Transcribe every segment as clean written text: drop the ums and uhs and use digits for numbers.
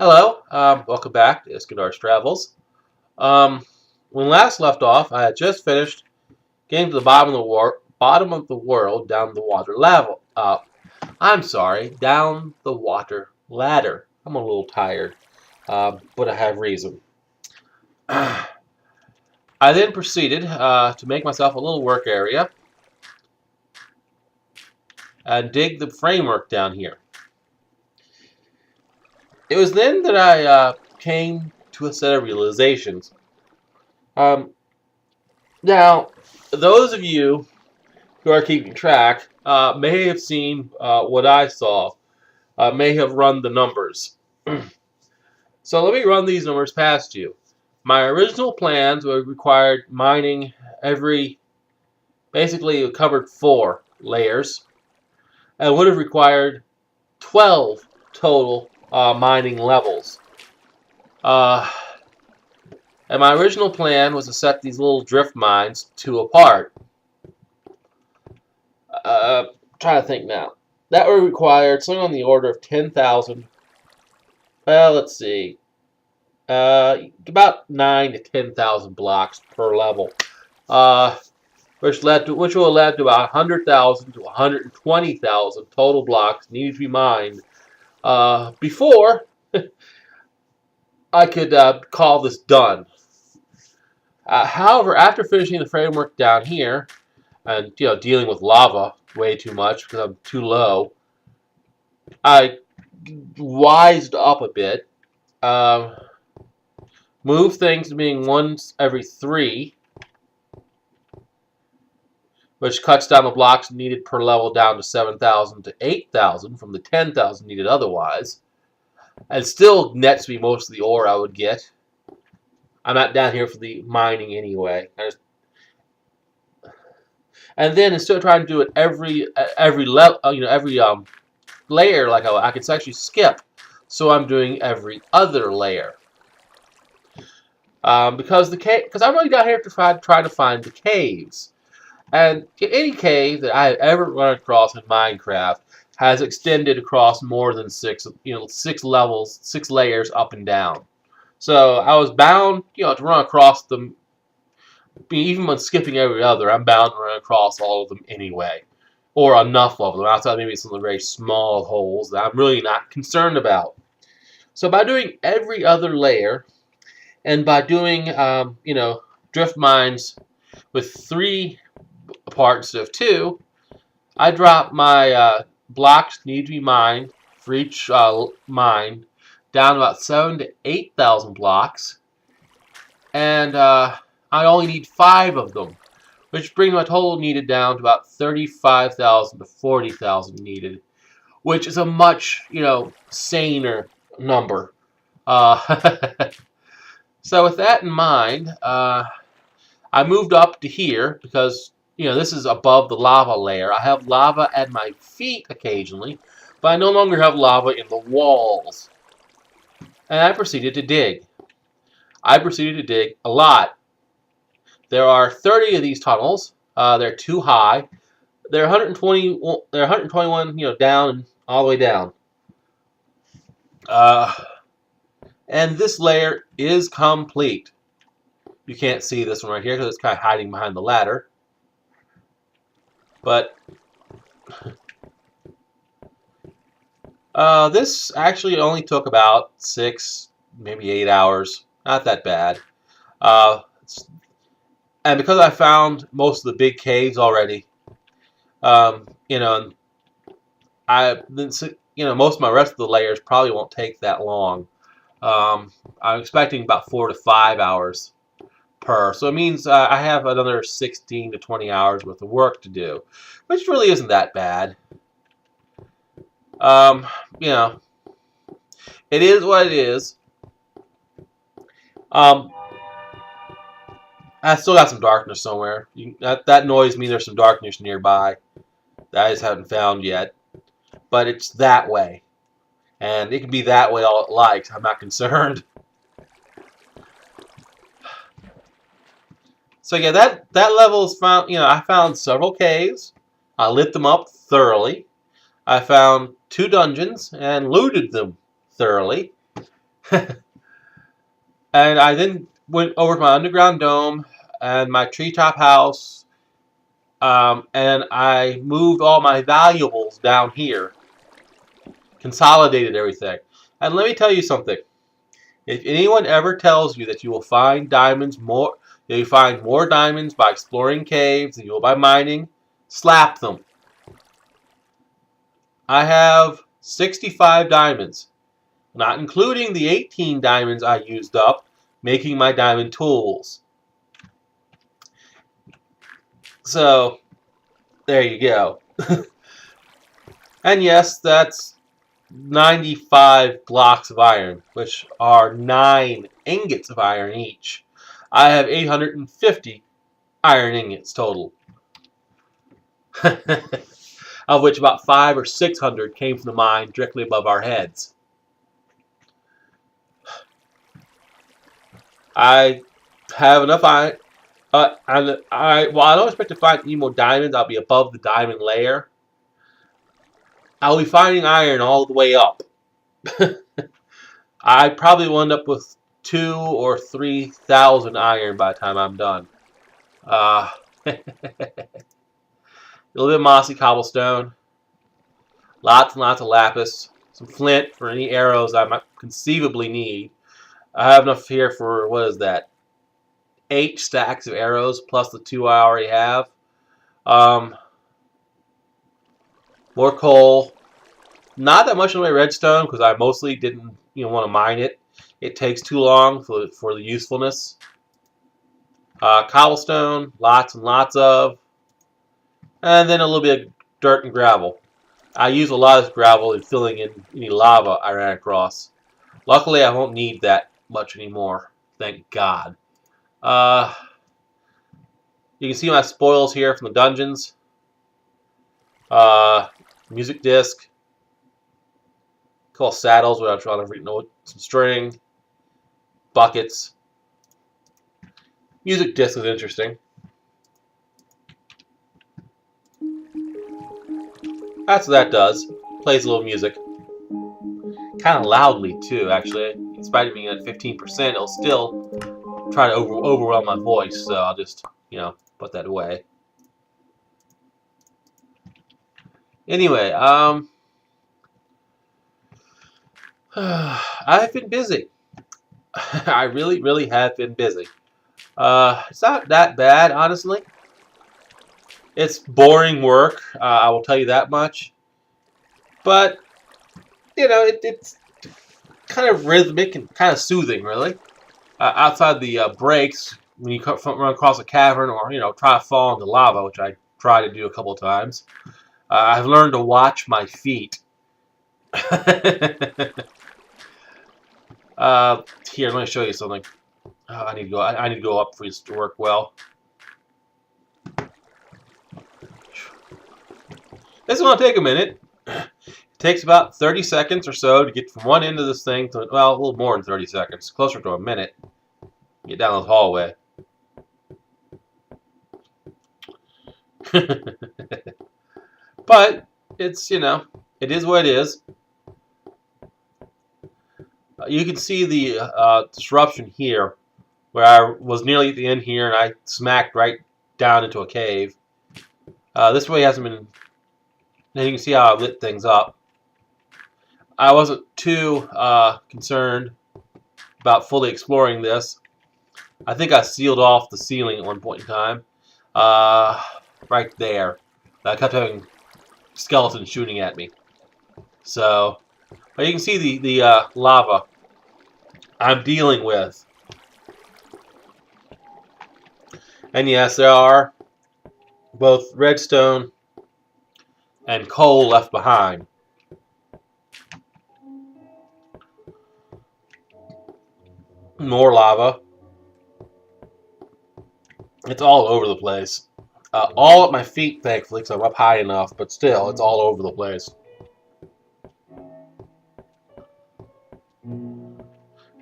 Hello, welcome back to Iskandars Travels. Um, when last left off, I had just finished getting to the bottom of the world down the water level. I'm sorry, down the water ladder. I'm a little tired, but I have reason. I then proceeded to make myself a little work area and dig the framework down here. It was then that I came to a set of realizations. Um, Now, those of you who are keeping track may have seen what I saw, may have run the numbers. So let me run these numbers past you. My original plans would have required mining basically it covered 4 layers, and would have required 12 total mining levels. And my original plan was to set these little drift mines 2 apart. Trying to think now. That would require something on the order of 10,000. Well, let's see. About 9 to 10,000 blocks per level, which will have led to about 100,000 to 120,000 total blocks needed to be mined before I could call this done. However, after finishing the framework down here, and dealing with lava way too much because I'm too low, I wised up a bit, moved things to being once every 3, which cuts down the blocks needed per level down to 7,000 to 8,000 from the 10,000 needed otherwise, and still nets me most of the ore I would get. I'm not down here for the mining anyway. And then instead of trying to do it every level, every layer, like I could actually skip. So I'm doing every other layer. Because I'm really down here to try to find the caves. And any cave that I have ever run across in Minecraft has extended across more than 6 levels, 6 layers up and down. So I was bound, to run across them. Even when skipping every other, I'm bound to run across all of them anyway. Or enough of them, outside maybe some of the very small holes that I'm really not concerned about. So by doing every other layer, and by doing, drift mines with 3 parts of 2, I drop my blocks need to be mined for each mine down to about 7,000 to 8,000 blocks, and I only need 5 of them, which brings my total needed down to about 35,000 to 40,000 needed, which is a much saner number. So with that in mind, I moved up to here because this is above the lava layer. I have lava at my feet occasionally, but I no longer have lava in the walls. And I proceeded to dig. I proceeded to dig a lot. There are 30 of these tunnels. They're too high. They're 120. They're 121. Down and all the way down. And this layer is complete. You can't see this one right here because it's kind of hiding behind the ladder. But this actually only took about 6, maybe 8 hours. Not that bad. And because I found most of the big caves already, most of my rest of the layers probably won't take that long. I'm expecting about 4 to 5 hours per. So it means I have another 16 to 20 hours worth of work to do, which really isn't that bad. It is what it is. I still got some darkness somewhere. That noise means there's some darkness nearby that I just haven't found yet. But it's that way. And it can be that way all it likes. I'm not concerned. So yeah, that level is found. I found several caves. I lit them up thoroughly. I found 2 dungeons and looted them thoroughly. And I then went over to my underground dome and my treetop house, and I moved all my valuables down here, consolidated everything. And let me tell you something. If anyone ever tells you that you will find diamonds more, that you find more diamonds by exploring caves than you will by mining, slap them. I have 65 diamonds, not including the 18 diamonds I used up making my diamond tools. So, there you go. And yes, that's 95 blocks of iron, which are 9 ingots of iron each. I have 850 iron ingots total, of which about 500 or 600 came from the mine directly above our heads. I have enough iron. While I don't expect to find any more diamonds, I'll be above the diamond layer. I'll be finding iron all the way up. I probably will end up with 2,000 or 3,000 iron by the time I'm done. A little bit of mossy cobblestone. Lots and lots of lapis. Some flint for any arrows I might conceivably need. I have enough here for, what is that? 8 stacks of arrows plus the 2 I already have. More coal. Not that much in the way of redstone because I mostly didn't want to mine it. It takes too long for the usefulness. Cobblestone, lots and lots of. And then a little bit of dirt and gravel. I use a lot of this gravel in filling in any lava I ran across. Luckily, I won't need that much anymore. Thank God. You can see my spoils here from the dungeons. Music disc. Call saddles without trying to know some string. Buckets. Music disc is interesting. That's what that does. Plays a little music. Kind of loudly too, actually. In spite of being at 15%, it'll still try to overwhelm my voice. So I'll just, put that away. Anyway, I've been busy. I really, really have been busy. It's not that bad, honestly. It's boring work, I will tell you that much. But, it's kind of rhythmic and kind of soothing, really. Outside the breaks, when you run across a cavern or, try to fall into lava, which I try to do a couple of times, I've learned to watch my feet. Here, let me show you something. I need to go up for this to work well. This is going to take a minute. It takes about 30 seconds or so to get from one end of this thing to, well, a little more than 30 seconds, closer to a minute. Get down this hallway. But it's, it is what it is. You can see the disruption here, where I was nearly at the end here and I smacked right down into a cave. This way hasn't been. And you can see how I lit things up. I wasn't too concerned about fully exploring this. I think I sealed off the ceiling at one point in time. Right there. I kept having skeletons shooting at me. So, but you can see the lava I'm dealing with. And yes, there are both redstone and coal left behind. More lava. It's all over the place. All at my feet, thankfully, because I'm up high enough, but still, it's all over the place.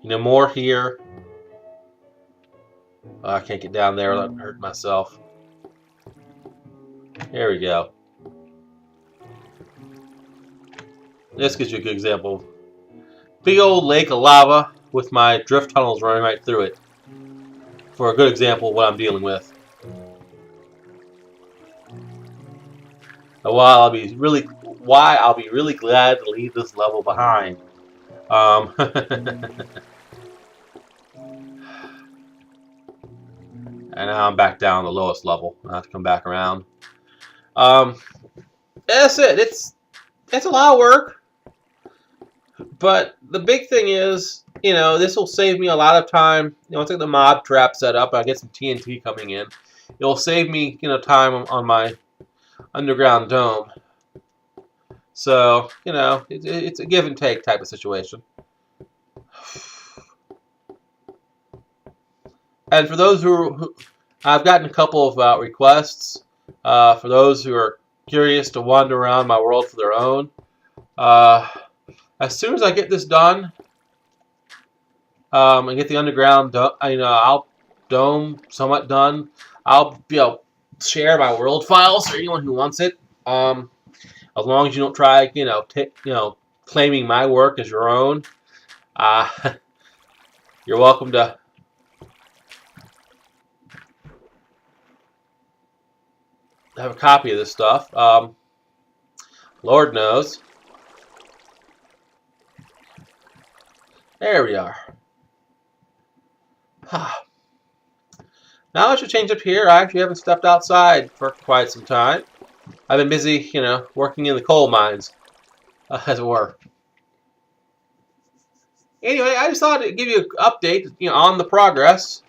More here. I can't get down there without hurting myself. There we go. This gives you a good example. Big old lake of lava with my drift tunnels running right through it. For a good example of what I'm dealing with. While I'll be really glad to leave this level behind. And now I'm back down to the lowest level. I have to come back around. That's it. It's a lot of work, but the big thing is, this will save me a lot of time. Once I get the mob trap set up, I get some TNT coming in. It'll save me, time on my underground dome. So, it's a give and take type of situation. And for those who I've gotten a couple of requests for those who are curious to wander around my world for their own. As soon as I get this done, and get the underground dome somewhat done, I'll be able to share my world files for anyone who wants it. As long as you don't try, claiming my work as your own, you're welcome to. Have a copy of this stuff. Lord knows. There we are. Now I should change up here. I actually haven't stepped outside for quite some time. I've been busy, working in the coal mines, as it were. Anyway, I just thought I'd give you an update, on the progress.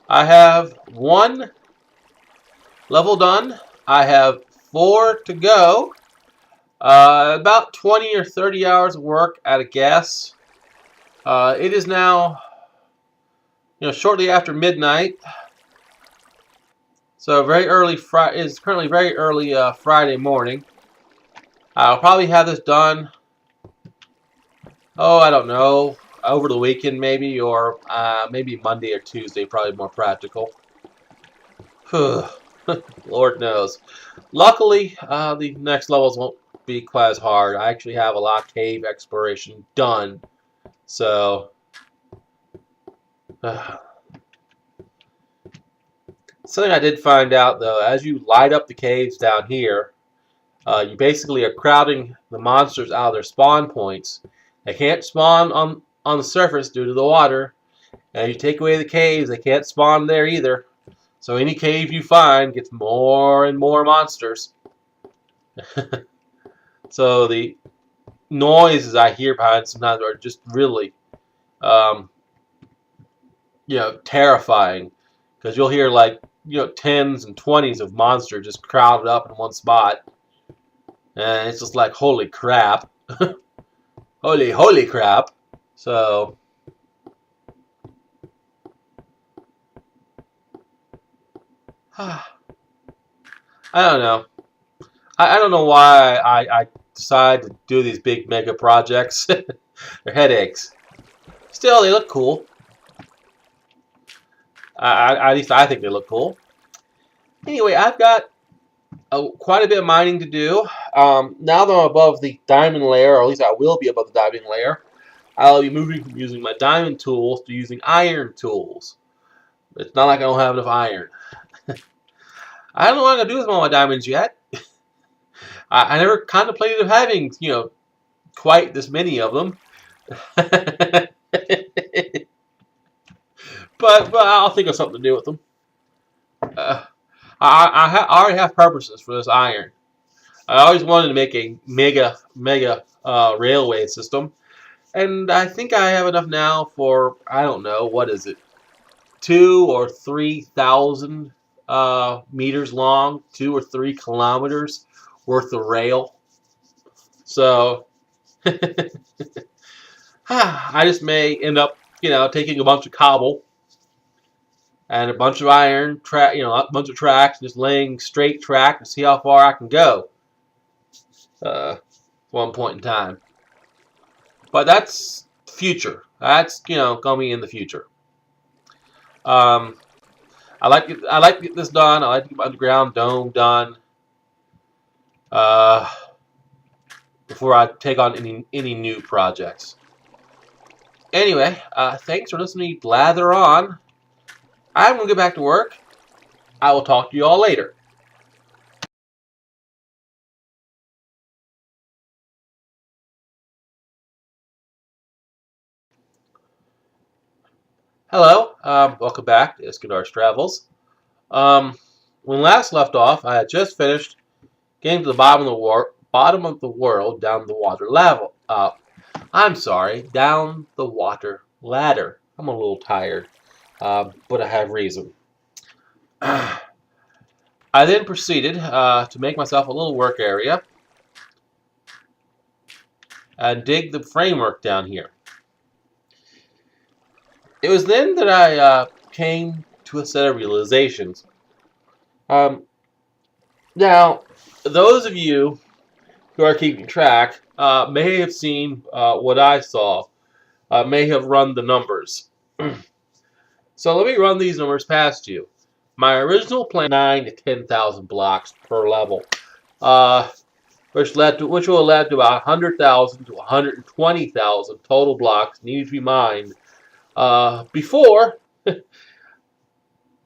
I have 1 level done. I have 4 to go. About 20 or 30 hours of work at a guess. It is now, shortly after midnight. So very early Friday. It's currently very early Friday morning. I'll probably have this done. Oh, I don't know, over the weekend maybe, or maybe Monday or Tuesday. Probably more practical. Lord knows. Luckily, the next levels won't be quite as hard. I actually have a lot of cave exploration done. So, something I did find out, though, as you light up the caves down here, you basically are crowding the monsters out of their spawn points. They can't spawn on the surface due to the water. And if you take away the caves, they can't spawn there either. So any cave you find gets more and more monsters. So the noises I hear behind sometimes are just really, terrifying. Because you'll hear like, 10s and 20s of monsters just crowded up in one spot. And it's just like, holy crap. Holy crap. So, I don't know. I don't know why I decide to do these big mega projects. They're headaches. Still, they look cool. At least I think they look cool. Anyway, I've got quite a bit of mining to do. Now that I'm above the diamond layer, or at least I will be above the diamond layer, I'll be moving from using my diamond tools to using iron tools. It's not like I don't have enough iron. I don't know what I'm going to do with all my diamonds yet. I never contemplated of having, quite this many of them. But I'll think of something to do with them. I already have purposes for this iron. I always wanted to make a mega railway system. And I think I have enough now for, I don't know, what is it? 2,000 or 3,000 meters long, 2 or 3 kilometers worth of rail. So I just may end up, taking a bunch of cobble and a bunch of iron, a bunch of tracks, just laying straight track to see how far I can go. One point in time. But that's future. That's, going to be in the future. I like to get this done. I like to get my underground dome done. Before I take on any new projects. Anyway, thanks for listening to me blather on. I'm going to get back to work. I will talk to you all later. Hello, welcome back to Iskandars Travels. When last left off, I had just finished getting to the bottom of the world down the water level. Down the water ladder. I'm a little tired, but I have reason. I then proceeded to make myself a little work area and dig the framework down here. It was then that I came to a set of realizations. Now, those of you who are keeping track may have seen what I saw, may have run the numbers. So let me run these numbers past you. My original plan, 9 to 10,000 blocks per level, which will have led to about 100,000 to 120,000 total blocks needed to be mined before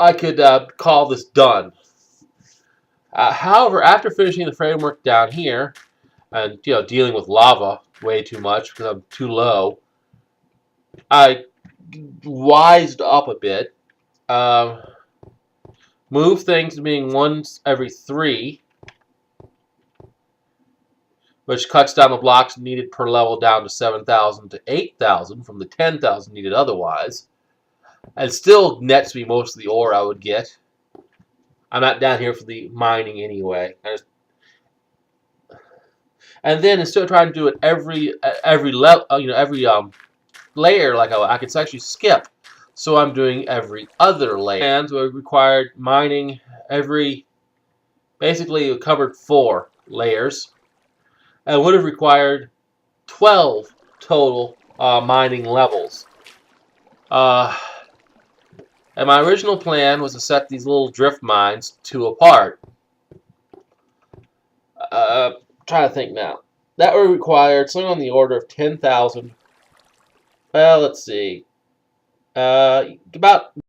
I could call this done. However, after finishing the framework down here, and dealing with lava way too much because I'm too low, I wised up a bit. Move things to being once every 3, which cuts down the blocks needed per level down to 7,000 to 8,000 from the 10,000 needed otherwise, and still nets me most of the ore I would get. I'm not down here for the mining anyway. And then instead of trying to do it every level, every layer like I could actually skip. So I'm doing every other layer. And we required mining basically it covered 4 layers. And would have required 12 total mining levels. And my original plan was to set these little drift mines 2 apart. Trying to think now. That would require something on the order of 10,000. Well, let's see. About